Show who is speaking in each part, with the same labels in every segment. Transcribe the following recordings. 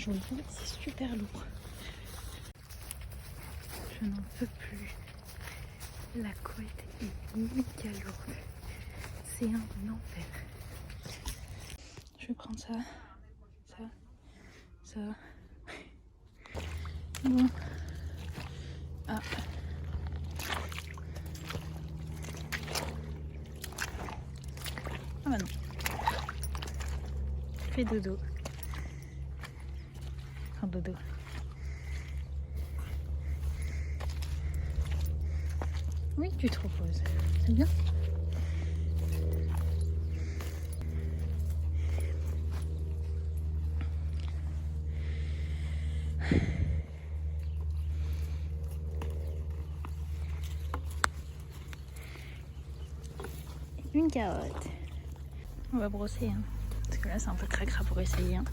Speaker 1: je vous le dis, c'est super lourd. Je n'en peux plus. La couette est méga lourde. C'est un enfer. Je vais prendre ça. Ça. Bon. Ah. Ah bah non. Fais dodo. Enfin dodo. Oui, tu te reposes. C'est bien. Une carotte. On va brosser, hein. Parce que là c'est un peu cracra pour essayer. Hein.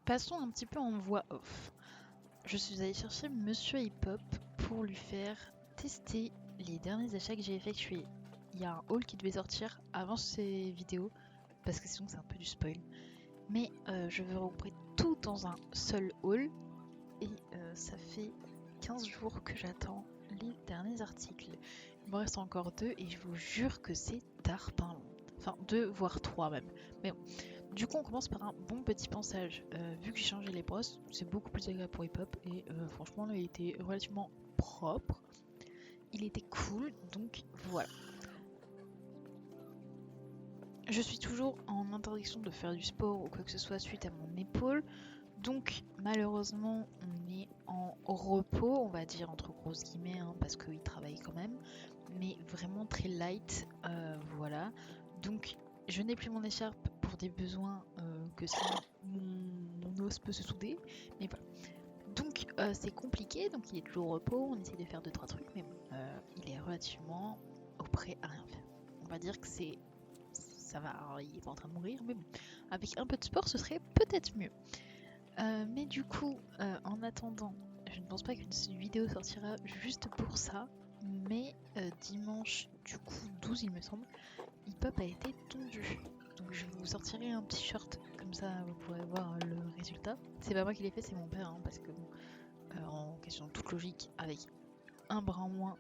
Speaker 1: Passons un petit peu en voix off. Je suis allée chercher Monsieur Hip Hop pour lui faire tester les derniers achats que j'ai effectués. Il y a un haul qui devait sortir avant ces vidéos, parce que sinon c'est un peu du spoil. Mais je veux regrouper tout dans un seul haul, et ça fait 15 jours que j'attends les derniers articles. Il me reste encore 2 et je vous jure que c'est tarpin long. Enfin 2 voire 3 même. Mais bon. Du coup on commence par un bon petit ponçage. Vu que j'ai changé les brosses, c'est beaucoup plus agréable pour Hip Hop et franchement là il était relativement propre. Il était cool, donc voilà. Je suis toujours en interdiction de faire du sport ou quoi que ce soit suite à mon épaule. Donc malheureusement on est en repos, on va dire entre grosses guillemets, hein, parce qu'il travaille quand même. Mais vraiment très light, voilà. Donc je n'ai plus mon écharpe pour des besoins que si mon os peut se souder, mais voilà. Donc c'est compliqué, donc il est toujours au repos, on essaie de faire 2-3 trucs, mais bon, il est relativement prêt à rien faire. On va dire que ça va, alors, il est pas en train de mourir, mais bon, avec un peu de sport ce serait peut-être mieux. Mais du coup, en attendant, je ne pense pas qu'une vidéo sortira juste pour ça, mais dimanche du coup 12 il me semble, Hip Hop a été tondu. Donc je vous sortirai un petit short, comme ça vous pourrez voir le résultat. C'est pas moi qui l'ai fait, c'est mon père, hein, parce que bon, en question toute logique, avec un bras en moins,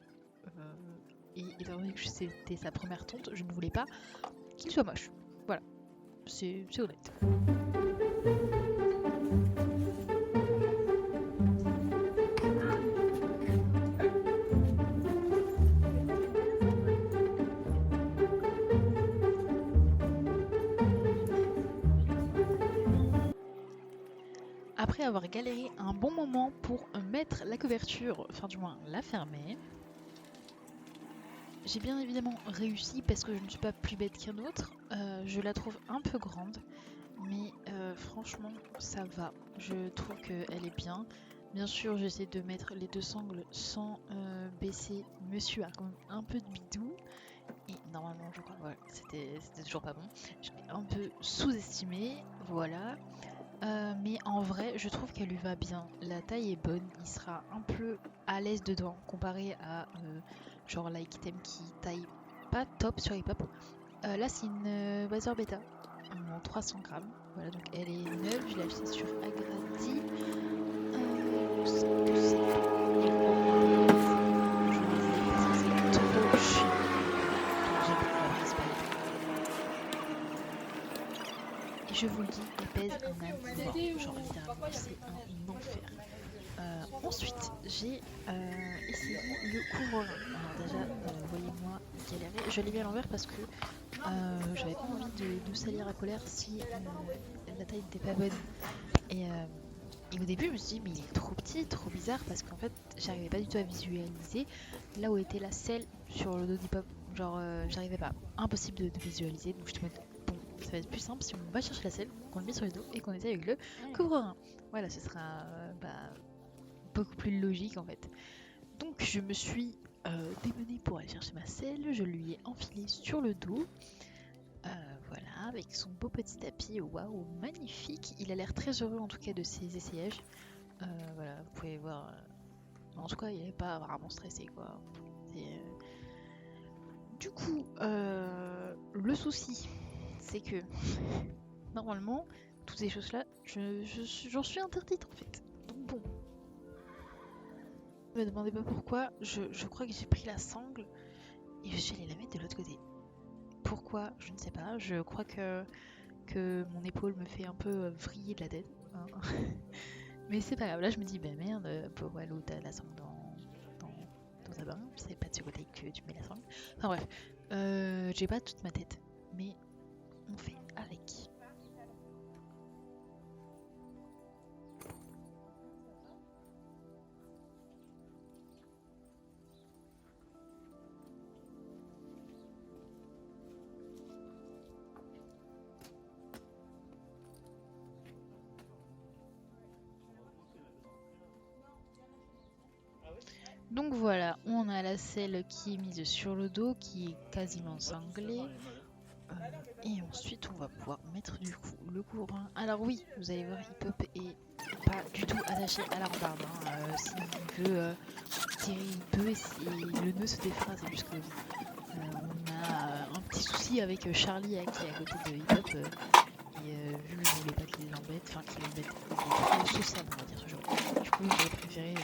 Speaker 1: et étant donné que c'était sa première tonte, je ne voulais pas qu'il soit moche. Voilà, c'est honnête. Après avoir galéré un bon moment pour mettre la couverture, enfin du moins la fermer, j'ai bien évidemment réussi parce que je ne suis pas plus bête qu'un autre. Je la trouve un peu grande, mais franchement ça va. Je trouve qu'elle est bien. Bien sûr j'essaie de mettre les 2 sangles sans baisser. Monsieur a quand même un peu de bidou. Et normalement je crois voilà, c'était toujours pas bon. Je l'ai un peu sous-estimé, voilà. Mais en vrai, je trouve qu'elle lui va bien. La taille est bonne, il sera un peu à l'aise dedans comparé à genre Like Item qui taille pas top sur Hip Hop. Là, c'est une Weather Beta en 300 grammes. Voilà, donc elle est neuve. Je l'ai achetée sur Agradi. Il me semble que c'est pas énormément pesé. Je me disais parce que c'est trop chiant. Donc j'avoue, après, c'est pas les prix. Et je vous le dis, elle pèse un âne mort. Genre littéralement, c'est un enfer. Ensuite, j'ai essayé le couvre-rein. Alors déjà, voyez-moi galérer. Je l'ai mis à l'envers parce que j'avais pas envie de salir la polaire si la taille n'était pas bonne. Et, au début, je me suis dit, mais il est trop petit, trop bizarre, parce qu'en fait, j'arrivais pas du tout à visualiser là où était la selle sur le dos d'Hip-Hop. Genre, j'arrivais pas. Impossible de visualiser. Donc, je te mets, bon, ça va être plus simple si on va chercher la selle, qu'on le met sur le dos et qu'on essaie avec le couvre-rein. Voilà, ce sera beaucoup plus logique en fait. Donc, je me suis démenée pour aller chercher ma selle. Je lui ai enfilé sur le dos. Voilà, avec son beau petit tapis, waouh, magnifique. Il a l'air très heureux en tout cas de ses essayages. Voilà, vous pouvez voir. En tout cas, il n'est pas vraiment stressé, quoi. Du coup, le souci, c'est que normalement, toutes ces choses-là, j'en suis interdite en fait. Donc bon, ne me demandez pas pourquoi, je crois que j'ai pris la sangle et je suis allée la mettre de l'autre côté. Pourquoi? Je ne sais pas. Je crois que mon épaule me fait un peu vriller de la tête, hein. Mais c'est pas grave. Là, je me dis, bah merde, pauvre Allo, t'as la sangle dans ta bain. C'est pas de ce côté que tu mets la sangle. Enfin bref, j'ai pas toute ma tête, mais on fait avec. Donc voilà, on a la selle qui est mise sur le dos, qui est quasiment sanglée. Et ensuite, on va pouvoir mettre du coup le couronne. Alors oui, vous allez voir, Hip-Hop est pas du tout attaché à la rambarde, hein. S'il veut tirer, il peut, et si le nœud se défera, c'est juste que on a un petit souci avec Charlie qui est à côté de Hip-Hop. Et vu que je voulais pas qu'il l'embête, enfin qu'il l'embête, il est trop sociable, on va dire ce genre. Du coup, j'aurais préféré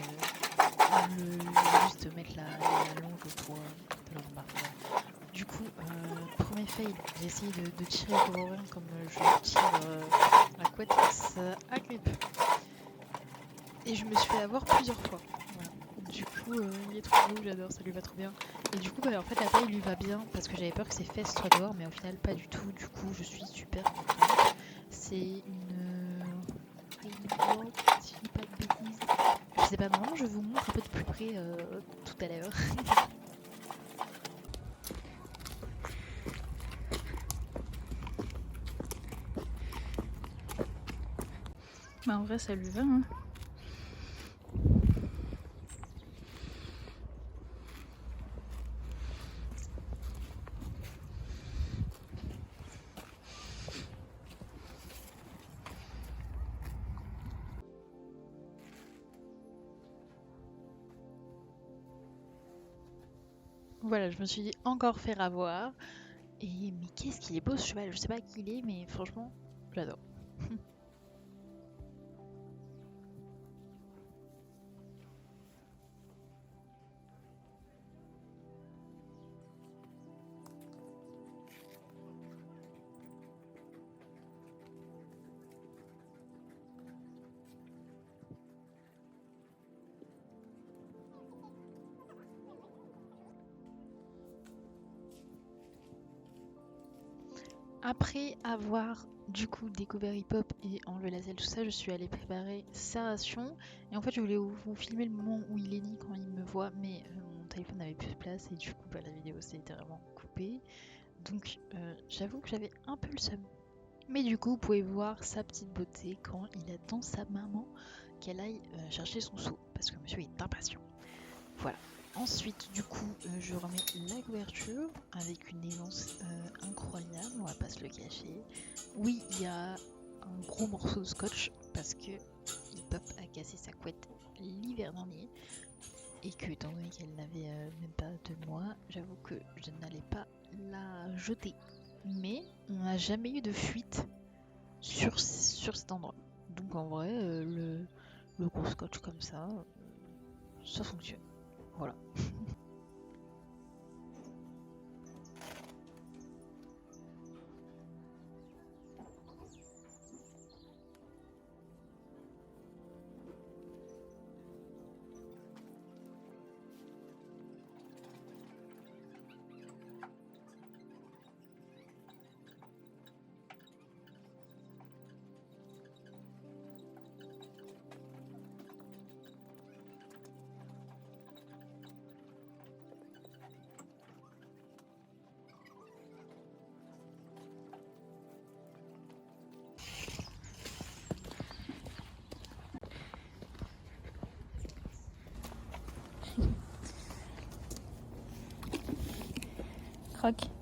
Speaker 1: juste mettre la longe pour le rambarde. Du coup, premier fail, j'ai essayé de tirer le coréen comme je tire la couette, ça agrippe. Et je me suis fait avoir plusieurs fois. Voilà. Du coup, il est trop beau, j'adore, ça lui va trop bien. Et du coup, bah, en fait, la taille lui va bien parce que j'avais peur que ses fesses soient dehors, mais au final, pas du tout. Du coup, je suis super contente. C'est une Rainbow, si je dis pas de bêtises. Je sais pas, normalement, je vous montre un peu de plus près tout à l'heure. Bah, en vrai, ça lui va, hein. Voilà, je me suis dit encore faire avoir. Et mais qu'est-ce qu'il est beau ce cheval, je sais pas qui il est, mais franchement, j'adore. Après avoir du coup découvert hip-hop et enlevé la selle, tout ça, je suis allée préparer sa ration. Et en fait, je voulais vous filmer le moment où il est dit quand il me voit, mais mon téléphone n'avait plus de place et du coup, bah, la vidéo s'est littéralement coupée. Donc, j'avoue que j'avais un peu le seum. Mais du coup, vous pouvez voir sa petite beauté quand il attend sa maman qu'elle aille chercher son seau, parce que monsieur est impatient. Voilà. Ensuite, du coup, je remets la couverture avec une aisance incroyable, on va pas se le cacher. Oui, il y a un gros morceau de scotch parce que Hip-Hop a cassé sa couette l'hiver dernier et que, étant donné qu'elle n'avait même pas 2 mois, j'avoue que je n'allais pas la jeter. Mais on n'a jamais eu de fuite sur cet endroit. Donc en vrai, le gros scotch comme ça fonctionne. Voilà. Croque.